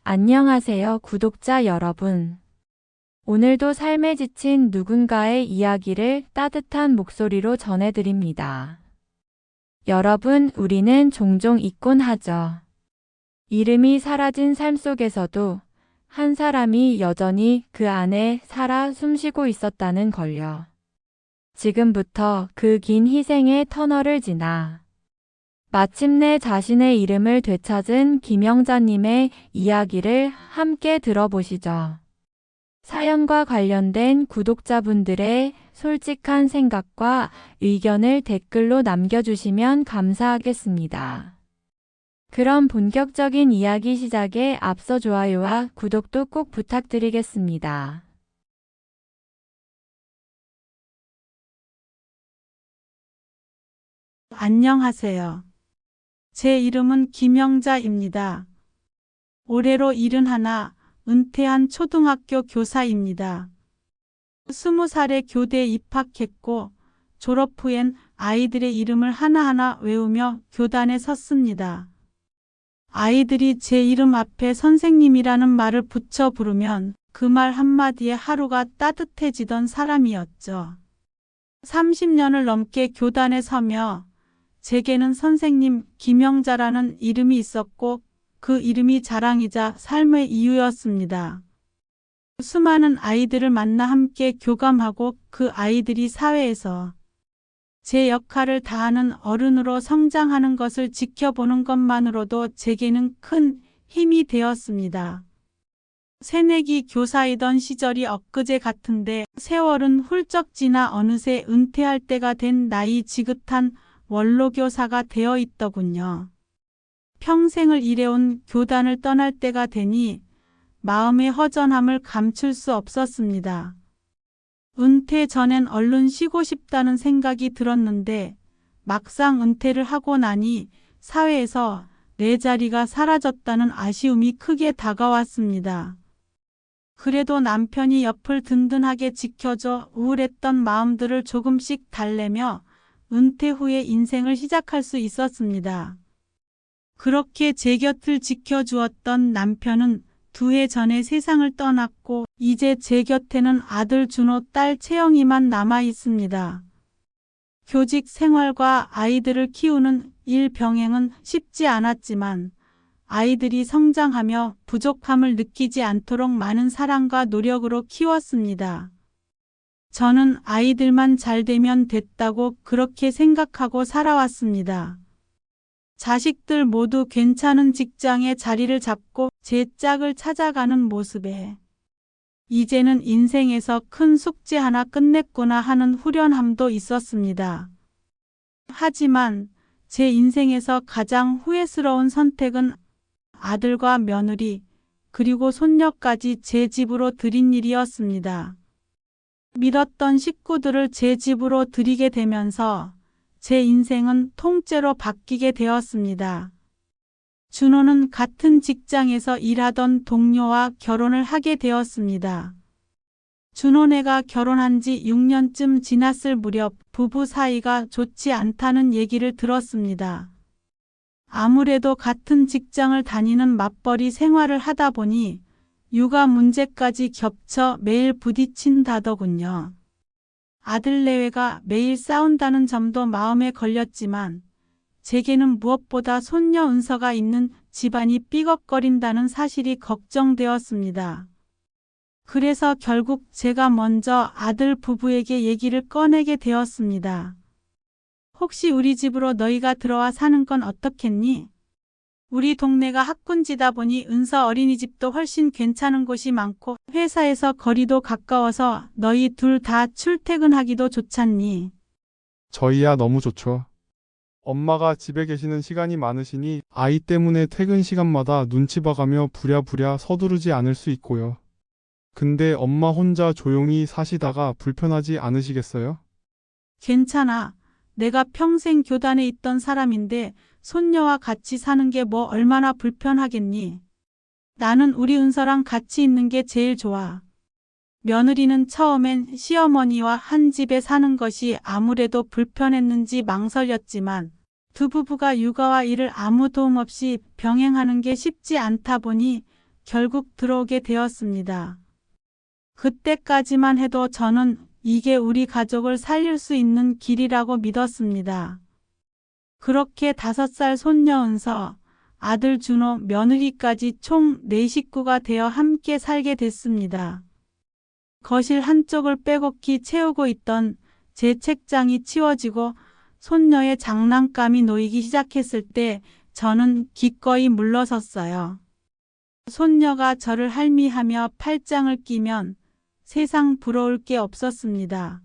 안녕하세요, 구독자 여러분. 오늘도 삶에 지친 누군가의 이야기를 따뜻한 목소리로 전해드립니다. 여러분, 우리는 종종 잊곤 하죠. 이름이 사라진 삶 속에서도 한 사람이 여전히 그 안에 살아 숨쉬고 있었다는 걸요. 지금부터 그 긴 희생의 터널을 지나 마침내 자신의 이름을 되찾은 김영자님의 이야기를 함께 들어보시죠. 사연과 관련된 구독자분들의 솔직한 생각과 의견을 댓글로 남겨주시면 감사하겠습니다. 그럼 본격적인 이야기 시작에 앞서 좋아요와 구독도 꼭 부탁드리겠습니다. 안녕하세요. 제 이름은 김영자입니다. 올해로 71, 은퇴한 초등학교 교사입니다. 20살에 교대에 입학했고 졸업 후엔 아이들의 이름을 하나하나 외우며 교단에 섰습니다. 아이들이 제 이름 앞에 선생님이라는 말을 붙여 부르면 그 말 한마디에 하루가 따뜻해지던 사람이었죠. 30년을 넘게 교단에 서며 제게는 선생님 김영자라는 이름이 있었고 그 이름이 자랑이자 삶의 이유였습니다. 수많은 아이들을 만나 함께 교감하고 그 아이들이 사회에서 제 역할을 다하는 어른으로 성장하는 것을 지켜보는 것만으로도 제게는 큰 힘이 되었습니다. 새내기 교사이던 시절이 엊그제 같은데 세월은 훌쩍 지나 어느새 은퇴할 때가 된 나이 지긋한 원로교사가 되어 있더군요. 평생을 일해온 교단을 떠날 때가 되니 마음의 허전함을 감출 수 없었습니다. 은퇴 전엔 얼른 쉬고 싶다는 생각이 들었는데 막상 은퇴를 하고 나니 사회에서 내 자리가 사라졌다는 아쉬움이 크게 다가왔습니다. 그래도 남편이 옆을 든든하게 지켜줘 우울했던 마음들을 조금씩 달래며 은퇴 후에 인생을 시작할 수 있었습니다. 그렇게 제 곁을 지켜주었던 남편은 2해 전에 세상을 떠났고 이제 제 곁에는 아들 준호, 딸 채영이만 남아 있습니다. 교직 생활과 아이들을 키우는 일 병행은 쉽지 않았지만 아이들이 성장하며 부족함을 느끼지 않도록 많은 사랑과 노력으로 키웠습니다. 저는 아이들만 잘 되면 됐다고 그렇게 생각하고 살아왔습니다. 자식들 모두 괜찮은 직장에 자리를 잡고 제 짝을 찾아가는 모습에 이제는 인생에서 큰 숙제 하나 끝냈구나 하는 후련함도 있었습니다. 하지만 제 인생에서 가장 후회스러운 선택은 아들과 며느리 그리고 손녀까지 제 집으로 들인 일이었습니다. 믿었던 식구들을 제 집으로 들이게 되면서 제 인생은 통째로 바뀌게 되었습니다. 준호는 같은 직장에서 일하던 동료와 결혼을 하게 되었습니다. 준호네가 결혼한 지 6년쯤 지났을 무렵 부부 사이가 좋지 않다는 얘기를 들었습니다. 아무래도 같은 직장을 다니는 맞벌이 생활을 하다 보니 육아 문제까지 겹쳐 매일 부딪힌다더군요. 아들 내외가 매일 싸운다는 점도 마음에 걸렸지만 제게는 무엇보다 손녀 은서가 있는 집안이 삐걱거린다는 사실이 걱정되었습니다. 그래서 결국 제가 먼저 아들 부부에게 얘기를 꺼내게 되었습니다. 혹시 우리 집으로 너희가 들어와 사는 건 어떻겠니? 우리 동네가 학군지다 보니 은서 어린이집도 훨씬 괜찮은 곳이 많고 회사에서 거리도 가까워서 너희 둘 다 출퇴근하기도 좋잖니. 저희야 너무 좋죠. 엄마가 집에 계시는 시간이 많으시니 아이 때문에 퇴근 시간마다 눈치 봐가며 부랴부랴 서두르지 않을 수 있고요. 근데 엄마 혼자 조용히 사시다가 불편하지 않으시겠어요? 괜찮아. 내가 평생 교단에 있던 사람인데 손녀와 같이 사는 게 뭐 얼마나 불편하겠니? 나는 우리 은서랑 같이 있는 게 제일 좋아. 며느리는 처음엔 시어머니와 한 집에 사는 것이 아무래도 불편했는지 망설였지만 두 부부가 육아와 일을 아무 도움 없이 병행하는 게 쉽지 않다 보니 결국 들어오게 되었습니다. 그때까지만 해도 저는 이게 우리 가족을 살릴 수 있는 길이라고 믿었습니다. 그렇게 5살 손녀 은서, 아들 준호, 며느리까지 총 4식구가 되어 함께 살게 됐습니다. 거실 한쪽을 빼곡히 채우고 있던 제 책장이 치워지고 손녀의 장난감이 놓이기 시작했을 때 저는 기꺼이 물러섰어요. 손녀가 저를 할미하며 팔짱을 끼면 세상 부러울 게 없었습니다.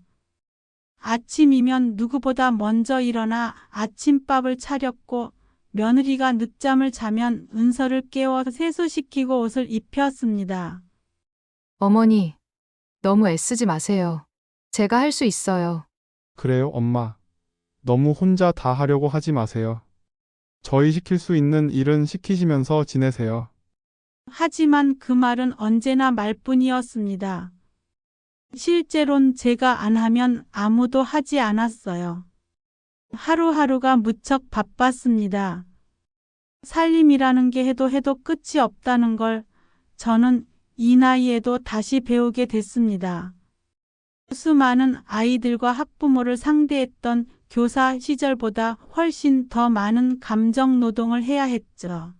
아침이면 누구보다 먼저 일어나 아침밥을 차렸고 며느리가 늦잠을 자면 은서를 깨워 세수시키고 옷을 입혔습니다. 어머니, 너무 애쓰지 마세요. 제가 할 수 있어요. 그래요, 엄마. 너무 혼자 다 하려고 하지 마세요. 저희 시킬 수 있는 일은 시키시면서 지내세요. 하지만 그 말은 언제나 말뿐이었습니다. 실제론 제가 안 하면 아무도 하지 않았어요. 하루하루가 무척 바빴습니다. 살림이라는 게 해도 끝이 없다는 걸 저는 이 나이에도 다시 배우게 됐습니다. 수많은 아이들과 학부모를 상대했던 교사 시절보다 훨씬 더 많은 감정 노동을 해야 했죠.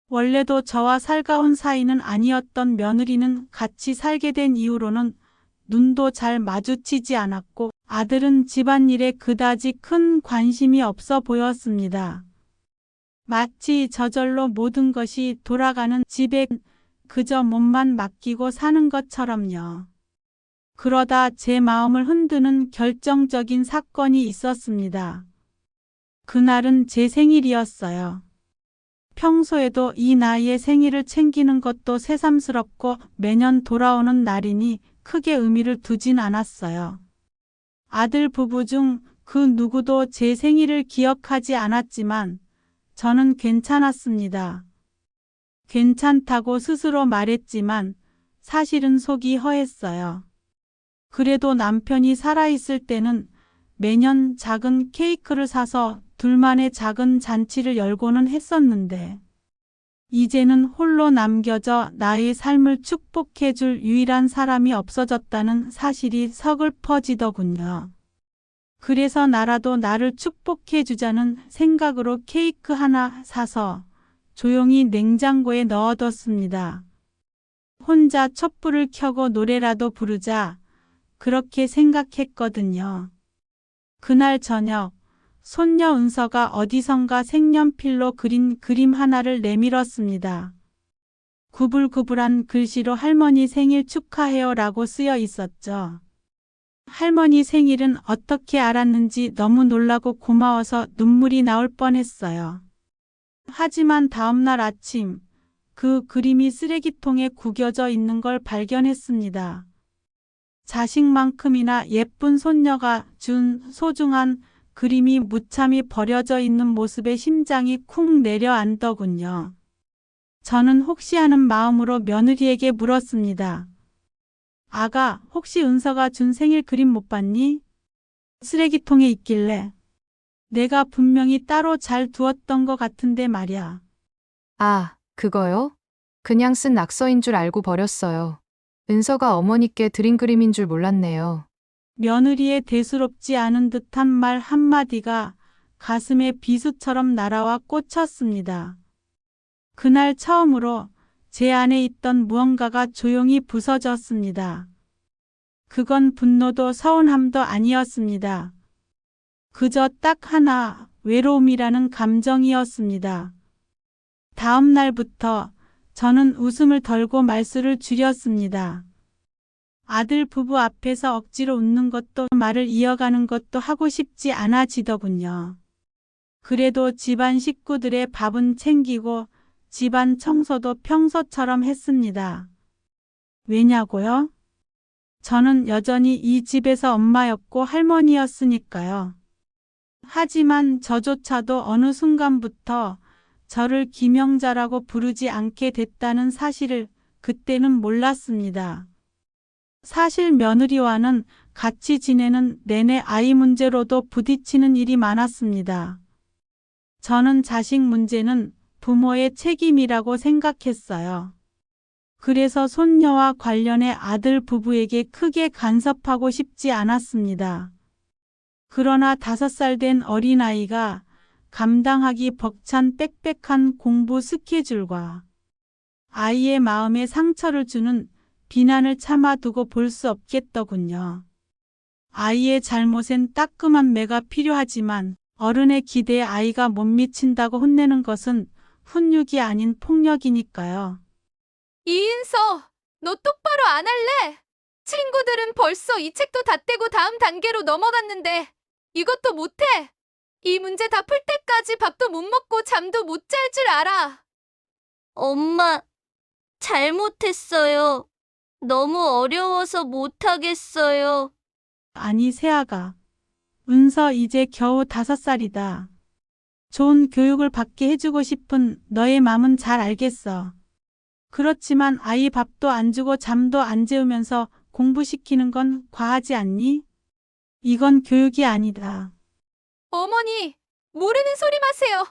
원래도 저와 살가운 사이는 아니었던 며느리는 같이 살게 된 이후로는 눈도 잘 마주치지 않았고 아들은 집안일에 그다지 큰 관심이 없어 보였습니다. 마치 저절로 모든 것이 돌아가는 집에 그저 몸만 맡기고 사는 것처럼요. 그러다 제 마음을 흔드는 결정적인 사건이 있었습니다. 그날은 제 생일이었어요. 평소에도 이 나이에 생일을 챙기는 것도 새삼스럽고 매년 돌아오는 날이니 크게 의미를 두진 않았어요. 아들 부부 중 그 누구도 제 생일을 기억하지 않았지만 저는 괜찮았습니다. 괜찮다고 스스로 말했지만 사실은 속이 허했어요. 그래도 남편이 살아있을 때는 매년 작은 케이크를 사서 둘만의 작은 잔치를 열고는 했었는데 이제는 홀로 남겨져 나의 삶을 축복해줄 유일한 사람이 없어졌다는 사실이 서글퍼지더군요. 그래서 나라도 나를 축복해주자는 생각으로 케이크 하나 사서 조용히 냉장고에 넣어뒀습니다. 혼자 촛불을 켜고 노래라도 부르자 그렇게 생각했거든요. 그날 저녁 손녀 은서가 어디선가 색연필로 그린 그림 하나를 내밀었습니다. 구불구불한 글씨로 할머니 생일 축하해요 라고 쓰여 있었죠. 할머니 생일은 어떻게 알았는지 너무 놀라고 고마워서 눈물이 나올 뻔했어요. 하지만 다음날 아침 그 그림이 쓰레기통에 구겨져 있는 걸 발견했습니다. 자식만큼이나 예쁜 손녀가 준 소중한 그림이 무참히 버려져 있는 모습에 심장이 쿵 내려앉더군요. 저는 혹시 하는 마음으로 며느리에게 물었습니다. 아가, 혹시 은서가 준 생일 그림 못 봤니? 쓰레기통에 있길래. 내가 분명히 따로 잘 두었던 것 같은데 말이야. 아, 그거요? 그냥 쓴 낙서인 줄 알고 버렸어요. 은서가 어머니께 드린 그림인 줄 몰랐네요. 며느리의 대수롭지 않은 듯한 말 한마디가 가슴에 비수처럼 날아와 꽂혔습니다. 그날 처음으로 제 안에 있던 무언가가 조용히 부서졌습니다. 그건 분노도 서운함도 아니었습니다. 그저 딱 하나 외로움이라는 감정이었습니다. 다음 날부터 저는 웃음을 덜고 말수를 줄였습니다. 아들 부부 앞에서 억지로 웃는 것도 말을 이어가는 것도 하고 싶지 않아지더군요. 그래도 집안 식구들의 밥은 챙기고 집안 청소도 평소처럼 했습니다. 왜냐고요? 저는 여전히 이 집에서 엄마였고 할머니였으니까요. 하지만 저조차도 어느 순간부터 저를 김영자라고 부르지 않게 됐다는 사실을 그때는 몰랐습니다. 사실 며느리와는 같이 지내는 내내 아이 문제로도 부딪히는 일이 많았습니다. 저는 자식 문제는 부모의 책임이라고 생각했어요. 그래서 손녀와 관련해 아들 부부에게 크게 간섭하고 싶지 않았습니다. 그러나 5살 된 어린아이가 감당하기 벅찬 빽빽한 공부 스케줄과 아이의 마음에 상처를 주는 비난을 참아두고 볼 수 없겠더군요. 아이의 잘못엔 따끔한 매가 필요하지만 어른의 기대에 아이가 못 미친다고 혼내는 것은 훈육이 아닌 폭력이니까요. 이인서, 너 똑바로 안 할래? 친구들은 벌써 이 책도 다 떼고 다음 단계로 넘어갔는데 이것도 못해. 이 문제 다 풀 때까지 밥도 못 먹고 잠도 못 잘 줄 알아. 엄마, 잘못했어요. 너무 어려워서 못하겠어요. 아니, 세아가. 은서 이제 겨우 5살이다. 좋은 교육을 받게 해주고 싶은 너의 마음은 잘 알겠어. 그렇지만 아이 밥도 안 주고 잠도 안 재우면서 공부시키는 건 과하지 않니? 이건 교육이 아니다. 어머니, 모르는 소리 마세요.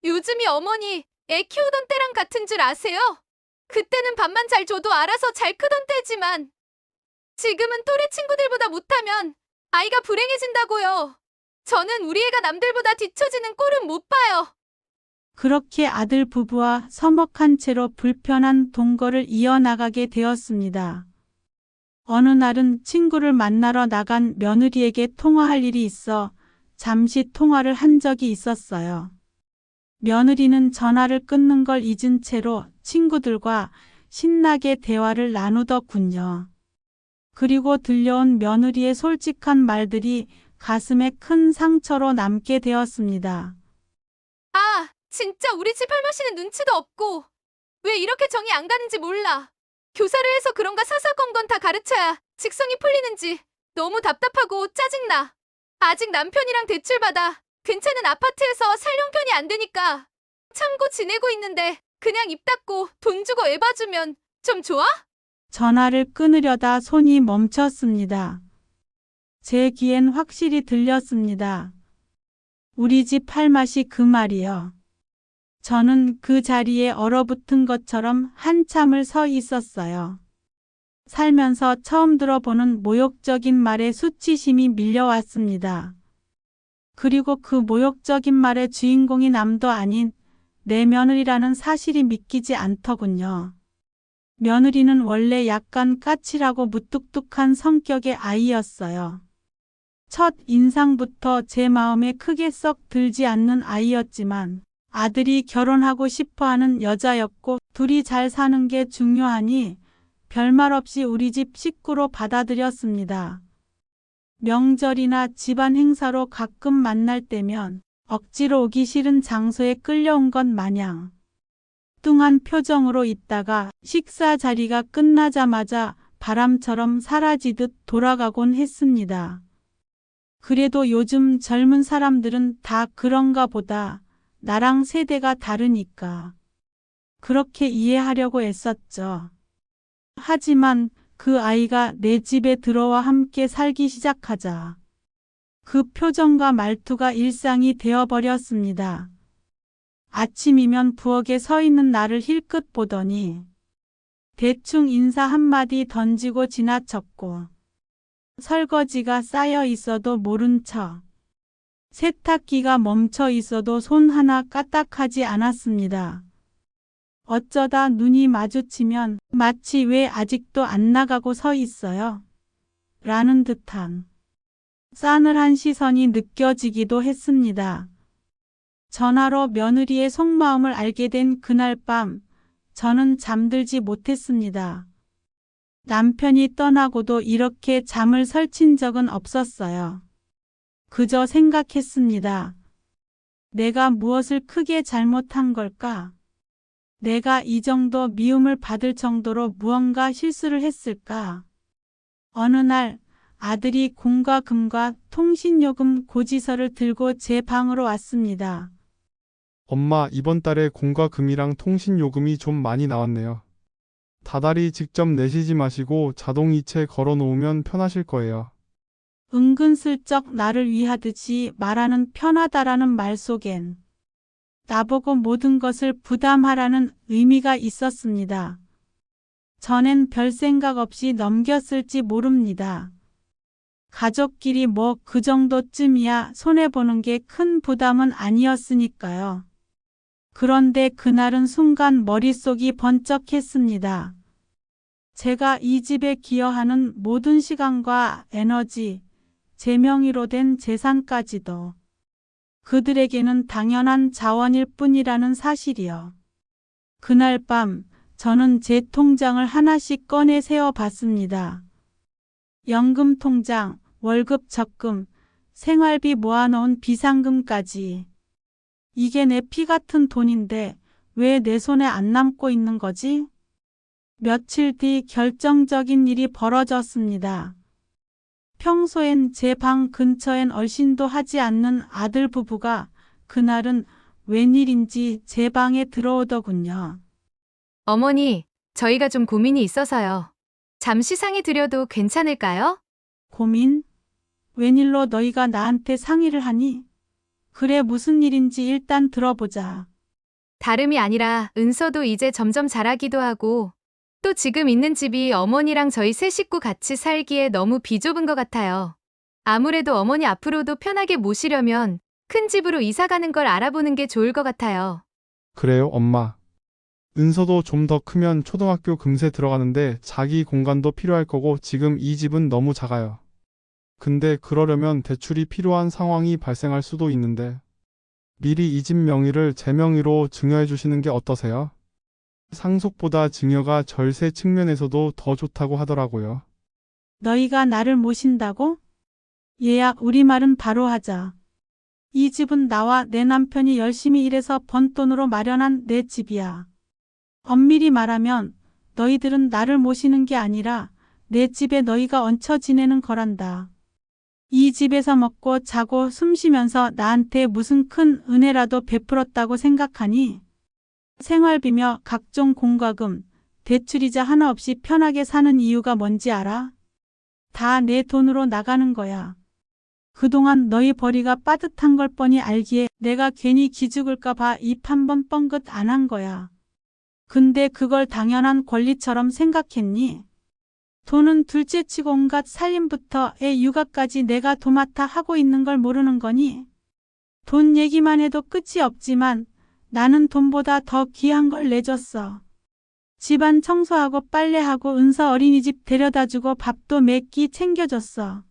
요즘이 어머니 애 키우던 때랑 같은 줄 아세요? 그때는 밥만 잘 줘도 알아서 잘 크던 때지만 지금은 또래 친구들보다 못하면 아이가 불행해진다고요. 저는 우리 애가 남들보다 뒤처지는 꼴은 못 봐요. 그렇게 아들 부부와 서먹한 채로 불편한 동거를 이어나가게 되었습니다. 어느 날은 친구를 만나러 나간 며느리에게 통화할 일이 있어 잠시 통화를 한 적이 있었어요. 며느리는 전화를 끊는 걸 잊은 채로 친구들과 신나게 대화를 나누더군요. 그리고 들려온 며느리의 솔직한 말들이 가슴에 큰 상처로 남게 되었습니다. 아, 진짜 우리 집 할머니는 눈치도 없고 왜 이렇게 정이 안 가는지 몰라. 교사를 해서 그런가 사사건건 다 가르쳐야 직성이 풀리는지 너무 답답하고 짜증나. 아직 남편이랑 대출받아 괜찮은 아파트에서 살 형편이 안 되니까 참고 지내고 있는데 그냥 입 닫고 돈 주고 애 봐주면 좀 좋아? 전화를 끊으려다 손이 멈췄습니다. 제 귀엔 확실히 들렸습니다. 우리 집 할맛이 그 말이요. 저는 그 자리에 얼어붙은 것처럼 한참을 서 있었어요. 살면서 처음 들어보는 모욕적인 말에 수치심이 밀려왔습니다. 그리고 그 모욕적인 말의 주인공이 남도 아닌 내 며느리라는 사실이 믿기지 않더군요. 며느리는 원래 약간 까칠하고 무뚝뚝한 성격의 아이였어요. 첫 인상부터 제 마음에 크게 썩 들지 않는 아이였지만 아들이 결혼하고 싶어하는 여자였고 둘이 잘 사는 게 중요하니 별말 없이 우리 집 식구로 받아들였습니다. 명절이나 집안 행사로 가끔 만날 때면 억지로 오기 싫은 장소에 끌려온 것 마냥 뚱한 표정으로 있다가 식사 자리가 끝나자마자 바람처럼 사라지듯 돌아가곤 했습니다. 그래도 요즘 젊은 사람들은 다 그런가 보다. 나랑 세대가 다르니까. 그렇게 이해하려고 애썼죠. 하지만 그 아이가 내 집에 들어와 함께 살기 시작하자 그 표정과 말투가 일상이 되어버렸습니다. 아침이면 부엌에 서 있는 나를 힐끗 보더니 대충 인사 한마디 던지고 지나쳤고 설거지가 쌓여 있어도 모른 척 세탁기가 멈춰 있어도 손 하나 까딱하지 않았습니다. 어쩌다 눈이 마주치면 마치 왜 아직도 안 나가고 서 있어요? 라는 듯한 싸늘한 시선이 느껴지기도 했습니다. 전화로 며느리의 속마음을 알게 된 그날 밤 저는 잠들지 못했습니다. 남편이 떠나고도 이렇게 잠을 설친 적은 없었어요. 그저 생각했습니다. 내가 무엇을 크게 잘못한 걸까? 내가 이 정도 미움을 받을 정도로 무언가 실수를 했을까? 어느 날 아들이 공과 금과 통신요금 고지서를 들고 제 방으로 왔습니다. 엄마, 이번 달에 공과 금이랑 통신 요금이 좀 많이 나왔네요. 다달이 직접 내시지 마시고 자동이체 걸어 놓으면 편하실 거예요. 은근슬쩍 나를 위하듯이 말하는 편하다라는 말 속엔 나보고 모든 것을 부담하라는 의미가 있었습니다. 전엔 별 생각 없이 넘겼을지 모릅니다. 가족끼리 뭐 그 정도쯤이야 손해보는 게 큰 부담은 아니었으니까요. 그런데 그날은 순간 머릿속이 번쩍했습니다. 제가 이 집에 기여하는 모든 시간과 에너지, 제 명의로 된 재산까지도 그들에게는 당연한 자원일 뿐이라는 사실이요. 그날 밤 저는 제 통장을 하나씩 꺼내 세어 봤습니다. 연금 통장, 월급 적금, 생활비 모아놓은 비상금까지. 이게 내 피 같은 돈인데 왜 내 손에 안 남고 있는 거지? 며칠 뒤 결정적인 일이 벌어졌습니다. 평소엔 제 방 근처엔 얼씬도 하지 않는 아들 부부가 그날은 웬일인지 제 방에 들어오더군요. 어머니, 저희가 좀 고민이 있어서요. 잠시 상의 드려도 괜찮을까요? 고민? 웬일로 너희가 나한테 상의를 하니? 그래, 무슨 일인지 일단 들어보자. 다름이 아니라 은서도 이제 점점 자라기도 하고 또 지금 있는 집이 어머니랑 저희 세 식구 같이 살기에 너무 비좁은 것 같아요. 아무래도 어머니 앞으로도 편하게 모시려면 큰 집으로 이사 가는 걸 알아보는 게 좋을 것 같아요. 그래요, 엄마. 은서도 좀 더 크면 초등학교 금세 들어가는데 자기 공간도 필요할 거고 지금 이 집은 너무 작아요. 근데 그러려면 대출이 필요한 상황이 발생할 수도 있는데 미리 이 집 명의를 제 명의로 증여해 주시는 게 어떠세요? 상속보다 증여가 절세 측면에서도 더 좋다고 하더라고요. 너희가 나를 모신다고? 얘야, 우리 말은 바로 하자. 이 집은 나와 내 남편이 열심히 일해서 번 돈으로 마련한 내 집이야. 엄밀히 말하면 너희들은 나를 모시는 게 아니라 내 집에 너희가 얹혀 지내는 거란다. 이 집에서 먹고 자고 숨 쉬면서 나한테 무슨 큰 은혜라도 베풀었다고 생각하니? 생활비며 각종 공과금, 대출이자 하나 없이 편하게 사는 이유가 뭔지 알아? 다 내 돈으로 나가는 거야. 그동안 너희 벌이가 빠듯한 걸 뻔히 알기에 내가 괜히 기죽을까 봐 입 한 번 뻥긋 안 한 거야. 근데 그걸 당연한 권리처럼 생각했니? 돈은 둘째치고 온갖 살림부터 애 육아까지 내가 도맡아 하고 있는 걸 모르는 거니? 돈 얘기만 해도 끝이 없지만 나는 돈보다 더 귀한 걸 내줬어. 집안 청소하고 빨래하고 은서 어린이집 데려다주고 밥도 몇 끼 챙겨줬어.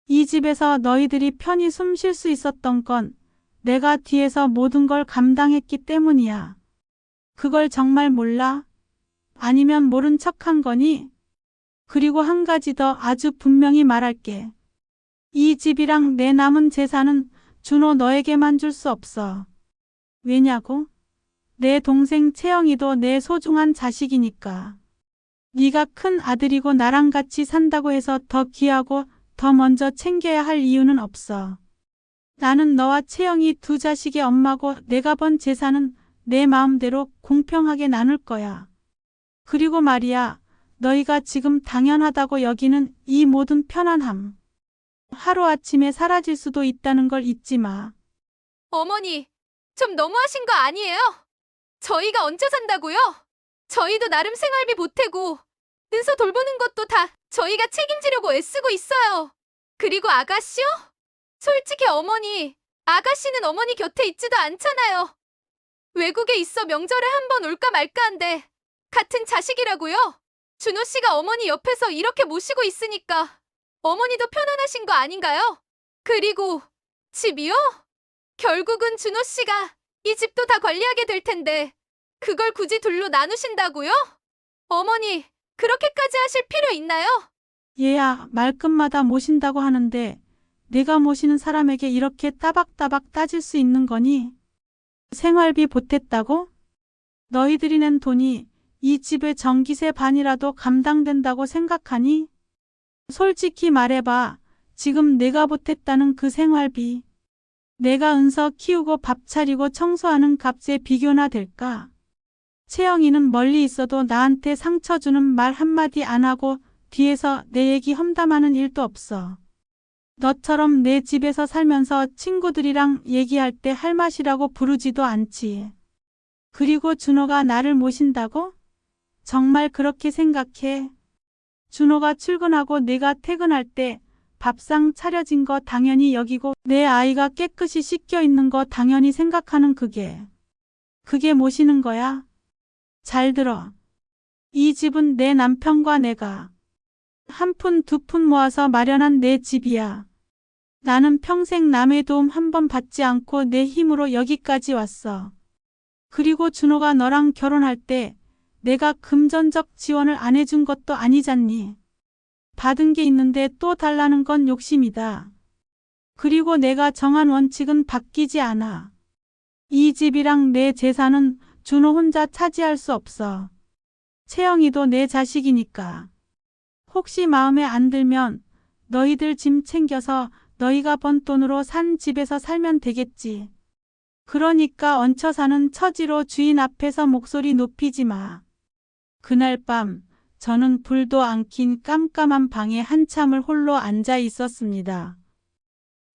이 집에서 너희들이 편히 숨 쉴 수 있었던 건 내가 뒤에서 모든 걸 감당했기 때문이야. 그걸 정말 몰라? 아니면 모른 척한 거니? 그리고 한 가지 더 아주 분명히 말할게. 이 집이랑 내 남은 재산은 준호 너에게만 줄 수 없어. 왜냐고? 내 동생 채영이도 내 소중한 자식이니까. 네가 큰 아들이고 나랑 같이 산다고 해서 더 귀하고 더 먼저 챙겨야 할 이유는 없어. 나는 너와 채영이 두 자식의 엄마고 내가 번 재산은 내 마음대로 공평하게 나눌 거야. 그리고 말이야, 너희가 지금 당연하다고 여기는 이 모든 편안함. 하루아침에 사라질 수도 있다는 걸 잊지 마. 어머니, 좀 너무하신 거 아니에요? 저희가 얹혀 산다고요? 저희도 나름 생활비 보태고 은서 돌보는 것도 다 저희가 책임지려고 애쓰고 있어요. 그리고 아가씨요? 솔직히 어머니, 아가씨는 어머니 곁에 있지도 않잖아요. 외국에 있어 명절에 한 번 올까 말까한데 같은 자식이라고요? 준호 씨가 어머니 옆에서 이렇게 모시고 있으니까 어머니도 편안하신 거 아닌가요? 그리고 집이요? 결국은 준호 씨가 이 집도 다 관리하게 될 텐데 그걸 굳이 둘로 나누신다고요? 어머니, 그렇게까지 하실 필요 있나요? 얘야, 말끝마다 모신다고 하는데 내가 모시는 사람에게 이렇게 따박따박 따질 수 있는 거니? 생활비 보탰다고? 너희들이 낸 돈이 이 집의 전기세 반이라도 감당된다고 생각하니? 솔직히 말해봐. 지금 내가 보탰다는 그 생활비. 내가 은서 키우고 밥 차리고 청소하는 값에 비교나 될까? 채영이는 멀리 있어도 나한테 상처 주는 말 한마디 안 하고 뒤에서 내 얘기 험담하는 일도 없어. 너처럼 내 집에서 살면서 친구들이랑 얘기할 때 할 맛이라고 부르지도 않지. 그리고 준호가 나를 모신다고? 정말 그렇게 생각해? 준호가 출근하고 내가 퇴근할 때 밥상 차려진 거 당연히 여기고 내 아이가 깨끗이 씻겨 있는 거 당연히 생각하는 그게 모시는 거야? 잘 들어. 이 집은 내 남편과 내가 한 푼 두 푼 모아서 마련한 내 집이야. 나는 평생 남의 도움 한 번 받지 않고 내 힘으로 여기까지 왔어. 그리고 준호가 너랑 결혼할 때 내가 금전적 지원을 안 해준 것도 아니잖니. 받은 게 있는데 또 달라는 건 욕심이다. 그리고 내가 정한 원칙은 바뀌지 않아. 이 집이랑 내 재산은 준호 혼자 차지할 수 없어. 채영이도 내 자식이니까. 혹시 마음에 안 들면 너희들 짐 챙겨서 너희가 번 돈으로 산 집에서 살면 되겠지. 그러니까 얹혀 사는 처지로 주인 앞에서 목소리 높이지 마. 그날 밤 저는 불도 안 킨 깜깜한 방에 한참을 홀로 앉아 있었습니다.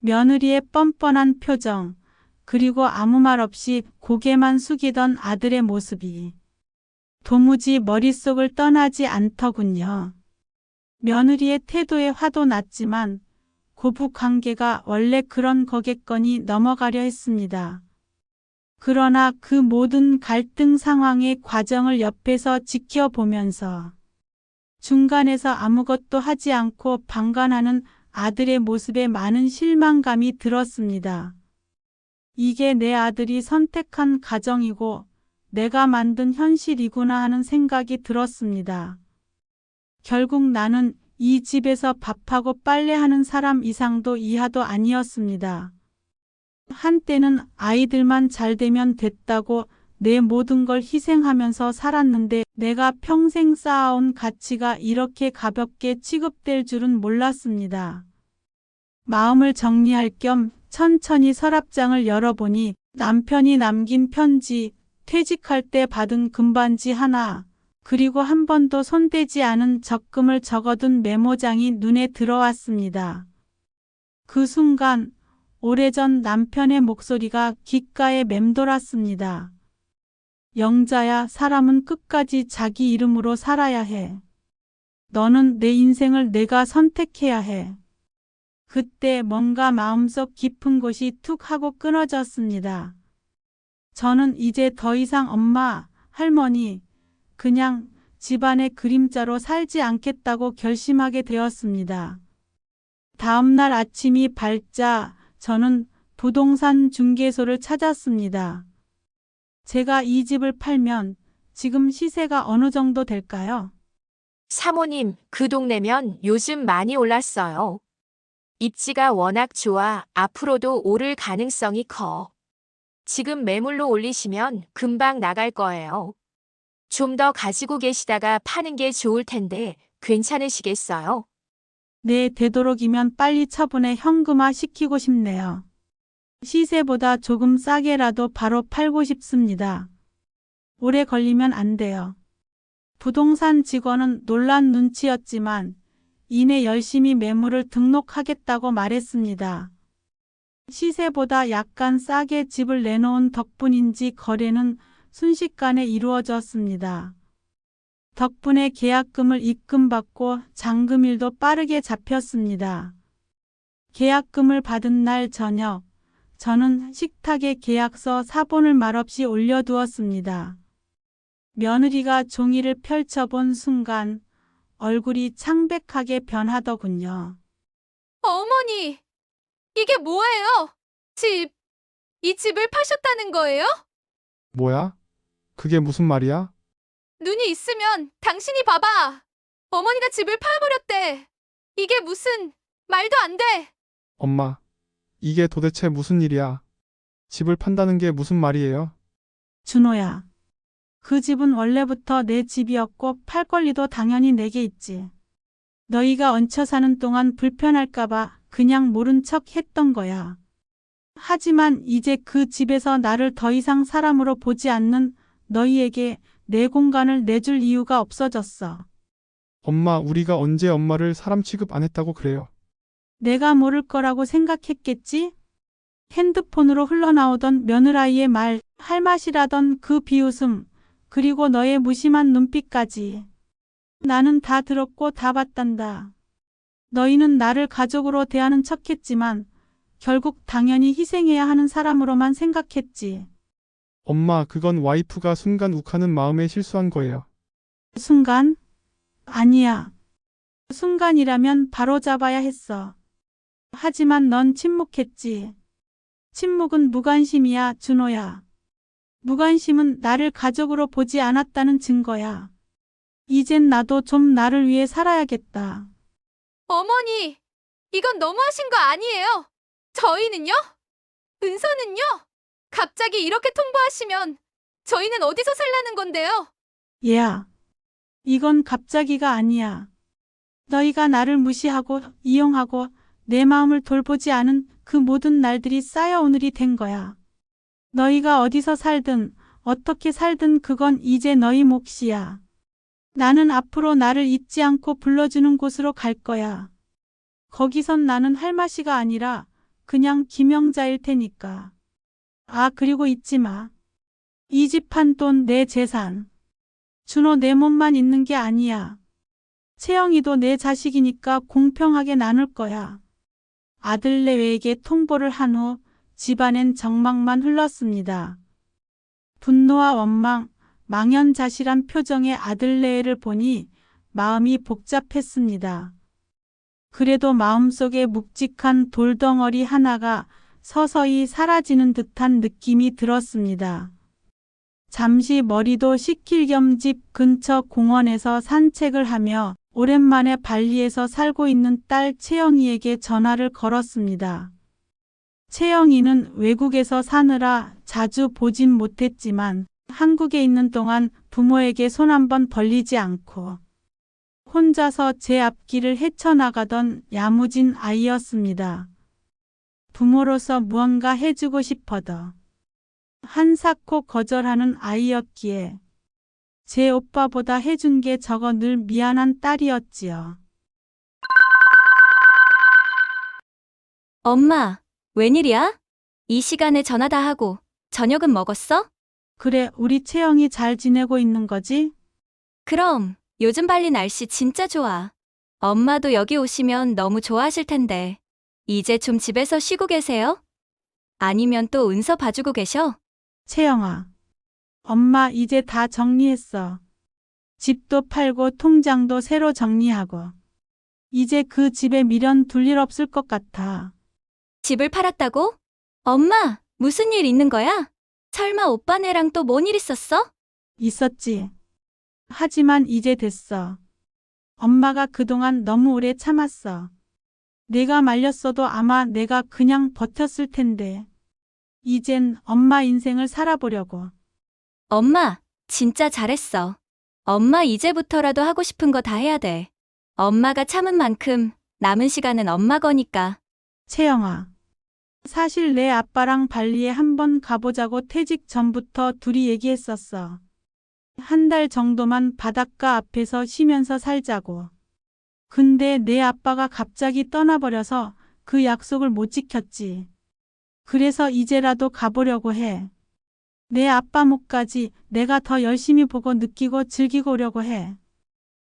며느리의 뻔뻔한 표정, 그리고 아무 말 없이 고개만 숙이던 아들의 모습이 도무지 머릿속을 떠나지 않더군요. 며느리의 태도에 화도 났지만 고부 관계가 원래 그런 거겠거니 넘어가려 했습니다. 그러나 그 모든 갈등 상황의 과정을 옆에서 지켜보면서 중간에서 아무것도 하지 않고 방관하는 아들의 모습에 많은 실망감이 들었습니다. 이게 내 아들이 선택한 가정이고 내가 만든 현실이구나 하는 생각이 들었습니다. 결국 나는 이 집에서 밥하고 빨래하는 사람 이상도 이하도 아니었습니다. 한때는 아이들만 잘 되면 됐다고 내 모든 걸 희생하면서 살았는데 내가 평생 쌓아온 가치가 이렇게 가볍게 취급될 줄은 몰랐습니다. 마음을 정리할 겸 천천히 서랍장을 열어보니 남편이 남긴 편지, 퇴직할 때 받은 금반지 하나, 그리고 한 번도 손대지 않은 적금을 적어둔 메모장이 눈에 들어왔습니다. 그 순간 오래전 남편의 목소리가 귓가에 맴돌았습니다. 영자야, 사람은 끝까지 자기 이름으로 살아야 해. 너는 내 인생을 내가 선택해야 해. 그때 뭔가 마음속 깊은 곳이 툭 하고 끊어졌습니다. 저는 이제 더 이상 엄마, 할머니, 그냥 집안의 그림자로 살지 않겠다고 결심하게 되었습니다. 다음 날 아침이 밝자 저는 부동산 중개소를 찾았습니다. 제가 이 집을 팔면 지금 시세가 어느 정도 될까요? 사모님, 그 동네면 요즘 많이 올랐어요. 입지가 워낙 좋아 앞으로도 오를 가능성이 커. 지금 매물로 올리시면 금방 나갈 거예요. 좀 더 가지고 계시다가 파는 게 좋을 텐데 괜찮으시겠어요? 네, 되도록이면 빨리 처분해 현금화 시키고 싶네요. 시세보다 조금 싸게라도 바로 팔고 싶습니다. 오래 걸리면 안 돼요. 부동산 직원은 놀란 눈치였지만 이내 열심히 매물을 등록하겠다고 말했습니다. 시세보다 약간 싸게 집을 내놓은 덕분인지 거래는 순식간에 이루어졌습니다. 덕분에 계약금을 입금받고 잔금일도 빠르게 잡혔습니다. 계약금을 받은 날 저녁, 저는 식탁에 계약서 사본을 말없이 올려두었습니다. 며느리가 종이를 펼쳐본 순간 얼굴이 창백하게 변하더군요. 어머니, 이게 뭐예요? 이 집을 파셨다는 거예요? 뭐야? 그게 무슨 말이야? 눈이 있으면 당신이 봐봐. 어머니가 집을 팔아버렸대. 이게 무슨 말도 안 돼. 엄마, 이게 도대체 무슨 일이야? 집을 판다는 게 무슨 말이에요? 준호야, 그 집은 원래부터 내 집이었고 팔 권리도 당연히 내게 있지. 너희가 얹혀 사는 동안 불편할까봐 그냥 모른 척 했던 거야. 하지만 이제 그 집에서 나를 더 이상 사람으로 보지 않는 너희에게 내 공간을 내줄 이유가 없어졌어. 엄마, 우리가 언제 엄마를 사람 취급 안 했다고 그래요? 내가 모를 거라고 생각했겠지? 핸드폰으로 흘러나오던 며느라이의 말, 할 맛이라던 그 비웃음, 그리고 너의 무심한 눈빛까지. 나는 다 들었고 다 봤단다. 너희는 나를 가족으로 대하는 척했지만 결국 당연히 희생해야 하는 사람으로만 생각했지. 엄마, 그건 와이프가 순간 욱하는 마음에 실수한 거예요. 순간? 아니야. 순간이라면 바로 잡아야 했어. 하지만 넌 침묵했지. 침묵은 무관심이야, 준호야. 무관심은 나를 가족으로 보지 않았다는 증거야. 이젠 나도 좀 나를 위해 살아야겠다. 어머니, 이건 너무하신 거 아니에요? 저희는요? 은서는요? 갑자기 이렇게 통보하시면 저희는 어디서 살라는 건데요? 얘야, 이건 갑자기가 아니야. 너희가 나를 무시하고 이용하고 내 마음을 돌보지 않은 그 모든 날들이 쌓여 오늘이 된 거야. 너희가 어디서 살든 어떻게 살든 그건 이제 너희 몫이야. 나는 앞으로 나를 잊지 않고 불러주는 곳으로 갈 거야. 거기선 나는 할마씨가 아니라 그냥 김영자일 테니까. 아, 그리고 잊지 마. 이 집 한 돈 내 재산. 준호 내 몸만 있는 게 아니야. 채영이도 내 자식이니까 공평하게 나눌 거야. 아들내외에게 통보를 한 후 집안엔 정막만 흘렀습니다. 분노와 원망, 망연자실한 표정의 아들내외를 보니 마음이 복잡했습니다. 그래도 마음속에 묵직한 돌덩어리 하나가 서서히 사라지는 듯한 느낌이 들었습니다. 잠시 머리도 식힐 겸 집 근처 공원에서 산책을 하며 오랜만에 발리에서 살고 있는 딸 채영이에게 전화를 걸었습니다. 채영이는 외국에서 사느라 자주 보진 못했지만 한국에 있는 동안 부모에게 손 한번 벌리지 않고 혼자서 제 앞길을 헤쳐나가던 야무진 아이였습니다. 부모로서 무언가 해주고 싶어도 한사코 거절하는 아이였기에 제 오빠보다 해준 게 적어 늘 미안한 딸이었지요. 엄마, 웬일이야? 이 시간에 전화 다 하고 저녁은 먹었어? 그래, 우리 채영이 잘 지내고 있는 거지? 그럼 요즘 발리 날씨 진짜 좋아. 엄마도 여기 오시면 너무 좋아하실 텐데. 이제 좀 집에서 쉬고 계세요? 아니면 또 은서 봐주고 계셔? 채영아, 엄마 이제 다 정리했어. 집도 팔고 통장도 새로 정리하고. 이제 그 집에 미련 둘 일 없을 것 같아. 집을 팔았다고? 엄마, 무슨 일 있는 거야? 설마 오빠네랑 또 뭔 일 있었어? 있었지. 하지만 이제 됐어. 엄마가 그동안 너무 오래 참았어. 내가 말렸어도 아마 내가 그냥 버텼을 텐데. 이젠 엄마 인생을 살아보려고. 엄마, 진짜 잘했어. 엄마 이제부터라도 하고 싶은 거 다 해야 돼. 엄마가 참은 만큼 남은 시간은 엄마 거니까. 채영아, 사실 내 아빠랑 발리에 한번 가보자고 퇴직 전부터 둘이 얘기했었어. 한 달 정도만 바닷가 앞에서 쉬면서 살자고. 근데 내 아빠가 갑자기 떠나버려서 그 약속을 못 지켰지. 그래서 이제라도 가보려고 해. 내 아빠 목까지 내가 더 열심히 보고 느끼고 즐기고 오려고 해.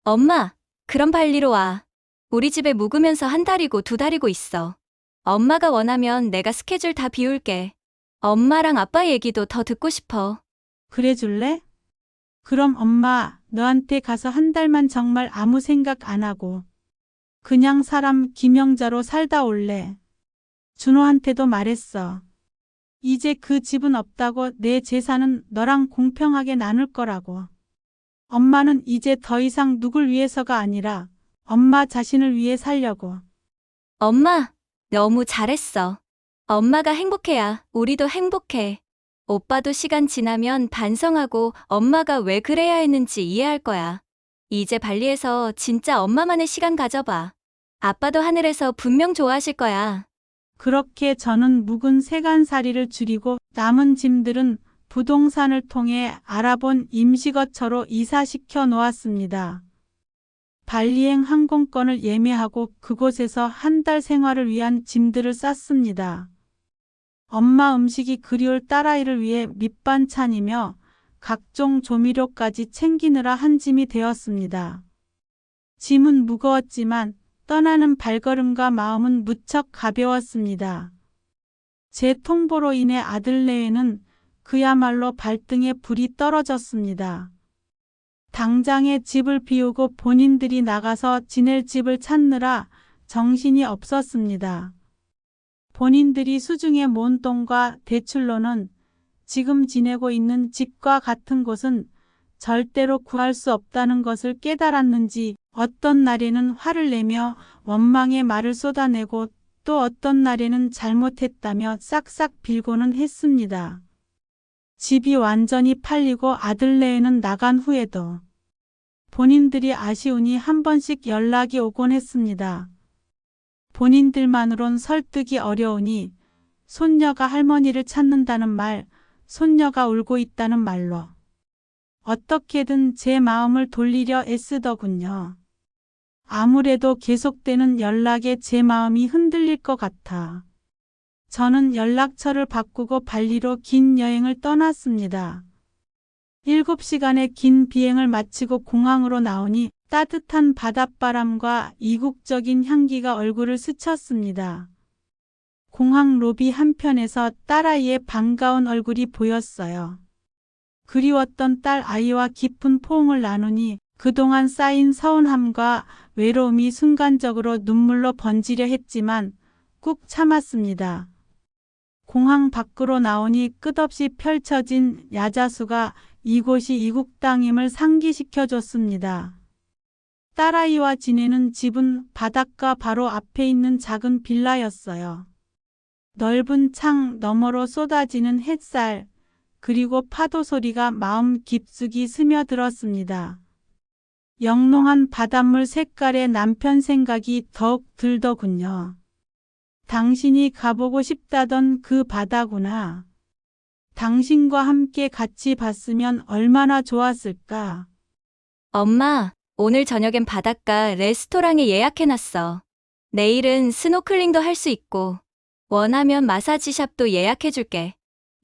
엄마, 그럼 발리로 와. 우리 집에 묵으면서 한 달이고 두 달이고 있어. 엄마가 원하면 내가 스케줄 다 비울게. 엄마랑 아빠 얘기도 더 듣고 싶어. 그래 줄래? 그럼 엄마, 너한테 가서 한 달만 정말 아무 생각 안 하고 그냥 사람 김영자로 살다 올래. 준호한테도 말했어. 이제 그 집은 없다고 내 재산은 너랑 공평하게 나눌 거라고. 엄마는 이제 더 이상 누굴 위해서가 아니라 엄마 자신을 위해 살려고. 엄마, 너무 잘했어. 엄마가 행복해야 우리도 행복해. 오빠도 시간 지나면 반성하고 엄마가 왜 그래야 했는지 이해할 거야. 이제 발리에서 진짜 엄마만의 시간 가져봐. 아빠도 하늘에서 분명 좋아하실 거야. 그렇게 저는 묵은 세간살이를 줄이고 남은 짐들은 부동산을 통해 알아본 임시거처로 이사시켜 놓았습니다. 발리행 항공권을 예매하고 그곳에서 한 달 생활을 위한 짐들을 쌌습니다. 엄마 음식이 그리울 딸아이를 위해 밑반찬이며 각종 조미료까지 챙기느라 한 짐이 되었습니다. 짐은 무거웠지만 떠나는 발걸음과 마음은 무척 가벼웠습니다. 제 통보로 인해 아들네에는 그야말로 발등에 불이 떨어졌습니다. 당장에 집을 비우고 본인들이 나가서 지낼 집을 찾느라 정신이 없었습니다. 본인들이 수중에 모은 돈과 대출로는 지금 지내고 있는 집과 같은 곳은 절대로 구할 수 없다는 것을 깨달았는지 어떤 날에는 화를 내며 원망의 말을 쏟아내고 또 어떤 날에는 잘못했다며 싹싹 빌고는 했습니다. 집이 완전히 팔리고 아들네에는 나간 후에도 본인들이 아쉬우니 한 번씩 연락이 오곤 했습니다. 본인들만으론 설득이 어려우니 손녀가 할머니를 찾는다는 말, 손녀가 울고 있다는 말로 어떻게든 제 마음을 돌리려 애쓰더군요. 아무래도 계속되는 연락에 제 마음이 흔들릴 것 같아 저는 연락처를 바꾸고 발리로 긴 여행을 떠났습니다. 7시간의 긴 비행을 마치고 공항으로 나오니 따뜻한 바닷바람과 이국적인 향기가 얼굴을 스쳤습니다. 공항 로비 한편에서 딸아이의 반가운 얼굴이 보였어요. 그리웠던 딸 아이와 깊은 포옹을 나누니 그동안 쌓인 서운함과 외로움이 순간적으로 눈물로 번지려 했지만 꾹 참았습니다. 공항 밖으로 나오니 끝없이 펼쳐진 야자수가 이곳이 이국 땅임을 상기시켜줬습니다. 딸아이와 지내는 집은 바닷가 바로 앞에 있는 작은 빌라였어요. 넓은 창 너머로 쏟아지는 햇살, 그리고 파도 소리가 마음 깊숙이 스며들었습니다. 영롱한 바닷물 색깔에 남편 생각이 더욱 들더군요. 당신이 가보고 싶다던 그 바다구나. 당신과 함께 같이 봤으면 얼마나 좋았을까. 엄마, 오늘 저녁엔 바닷가 레스토랑에 예약해놨어. 내일은 스노클링도 할 수 있고, 원하면 마사지샵도 예약해줄게.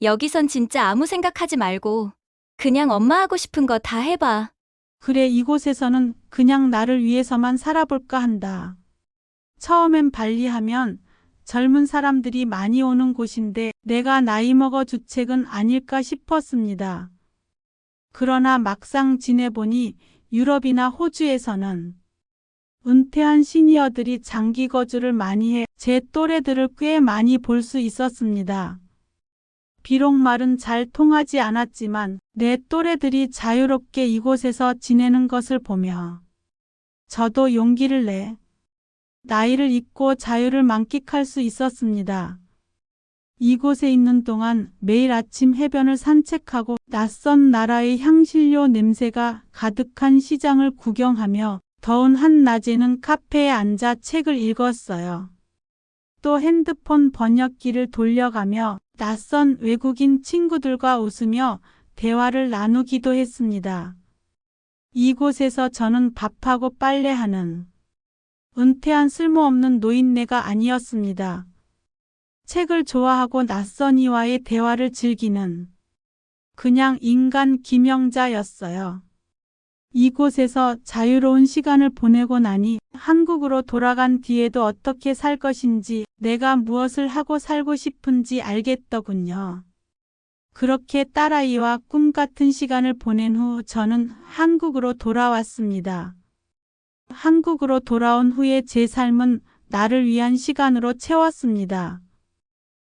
여기선 진짜 아무 생각하지 말고, 그냥 엄마 하고 싶은 거 다 해봐. 그래, 이곳에서는 그냥 나를 위해서만 살아볼까 한다. 처음엔 발리하면 젊은 사람들이 많이 오는 곳인데 내가 나이 먹어 주책은 아닐까 싶었습니다. 그러나 막상 지내보니 유럽이나 호주에서는 은퇴한 시니어들이 장기 거주를 많이 해 제 또래들을 꽤 많이 볼 수 있었습니다. 비록 말은 잘 통하지 않았지만 내 또래들이 자유롭게 이곳에서 지내는 것을 보며 저도 용기를 내 나이를 잊고 자유를 만끽할 수 있었습니다. 이곳에 있는 동안 매일 아침 해변을 산책하고 낯선 나라의 향신료 냄새가 가득한 시장을 구경하며 더운 한낮에는 카페에 앉아 책을 읽었어요. 또 핸드폰 번역기를 돌려가며 낯선 외국인 친구들과 웃으며 대화를 나누기도 했습니다. 이곳에서 저는 밥하고 빨래하는 은퇴한 쓸모없는 노인네가 아니었습니다. 책을 좋아하고 낯선 이와의 대화를 즐기는 그냥 인간 김영자였어요. 이곳에서 자유로운 시간을 보내고 나니 한국으로 돌아간 뒤에도 어떻게 살 것인지 내가 무엇을 하고 살고 싶은지 알겠더군요. 그렇게 딸아이와 꿈 같은 시간을 보낸 후 저는 한국으로 돌아왔습니다. 한국으로 돌아온 후에 제 삶은 나를 위한 시간으로 채웠습니다.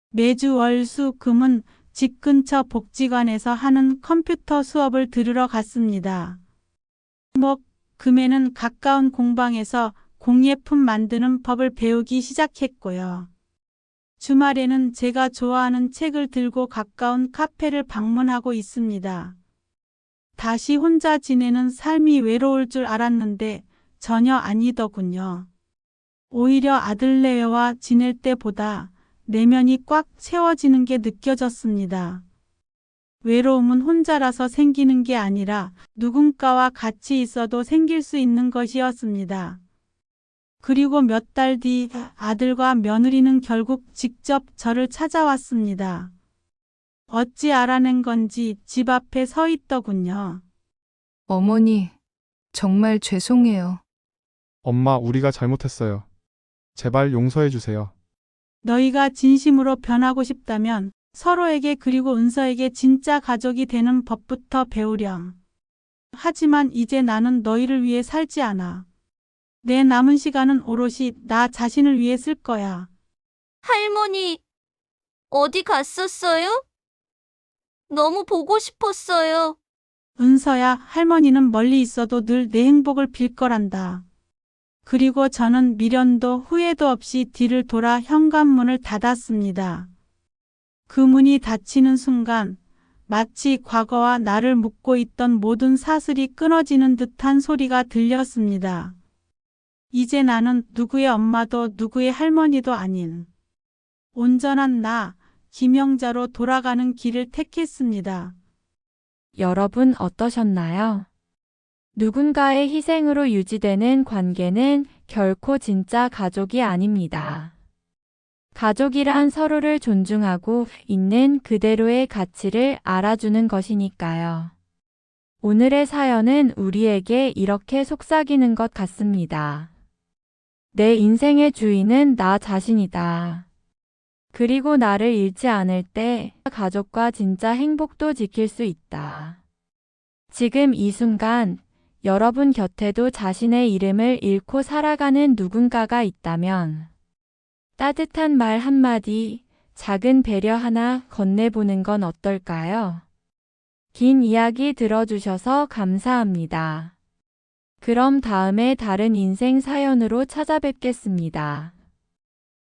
매주 월, 수, 금은 집 근처 복지관에서 하는 컴퓨터 수업을 들으러 갔습니다. 목, 금에는 가까운 공방에서 공예품 만드는 법을 배우기 시작했고요. 주말에는 제가 좋아하는 책을 들고 가까운 카페를 방문하고 있습니다. 다시 혼자 지내는 삶이 외로울 줄 알았는데 전혀 아니더군요. 오히려 아들네와 지낼 때보다 내면이 꽉 채워지는 게 느껴졌습니다. 외로움은 혼자라서 생기는 게 아니라 누군가와 같이 있어도 생길 수 있는 것이었습니다. 그리고 몇 달 뒤 아들과 며느리는 결국 직접 저를 찾아왔습니다. 어찌 알아낸 건지 집 앞에 서 있더군요. 어머니, 정말 죄송해요. 엄마, 우리가 잘못했어요. 제발 용서해 주세요. 너희가 진심으로 변하고 싶다면 서로에게 그리고 은서에게 진짜 가족이 되는 법부터 배우렴. 하지만 이제 나는 너희를 위해 살지 않아. 내 남은 시간은 오롯이 나 자신을 위해 쓸 거야. 할머니, 어디 갔었어요? 너무 보고 싶었어요. 은서야, 할머니는 멀리 있어도 늘 내 행복을 빌 거란다. 그리고 저는 미련도 후회도 없이 뒤를 돌아 현관문을 닫았습니다. 그 문이 닫히는 순간 마치 과거와 나를 묶고 있던 모든 사슬이 끊어지는 듯한 소리가 들렸습니다. 이제 나는 누구의 엄마도 누구의 할머니도 아닌 온전한 나, 김영자로 돌아가는 길을 택했습니다. 여러분 어떠셨나요? 누군가의 희생으로 유지되는 관계는 결코 진짜 가족이 아닙니다. 가족이란 서로를 존중하고 있는 그대로의 가치를 알아주는 것이니까요. 오늘의 사연은 우리에게 이렇게 속삭이는 것 같습니다. 내 인생의 주인은 나 자신이다. 그리고 나를 잃지 않을 때 가족과 진짜 행복도 지킬 수 있다. 지금 이 순간 여러분 곁에도 자신의 이름을 잃고 살아가는 누군가가 있다면 따뜻한 말 한마디, 작은 배려 하나 건네보는 건 어떨까요? 긴 이야기 들어주셔서 감사합니다. 그럼 다음에 다른 인생 사연으로 찾아뵙겠습니다.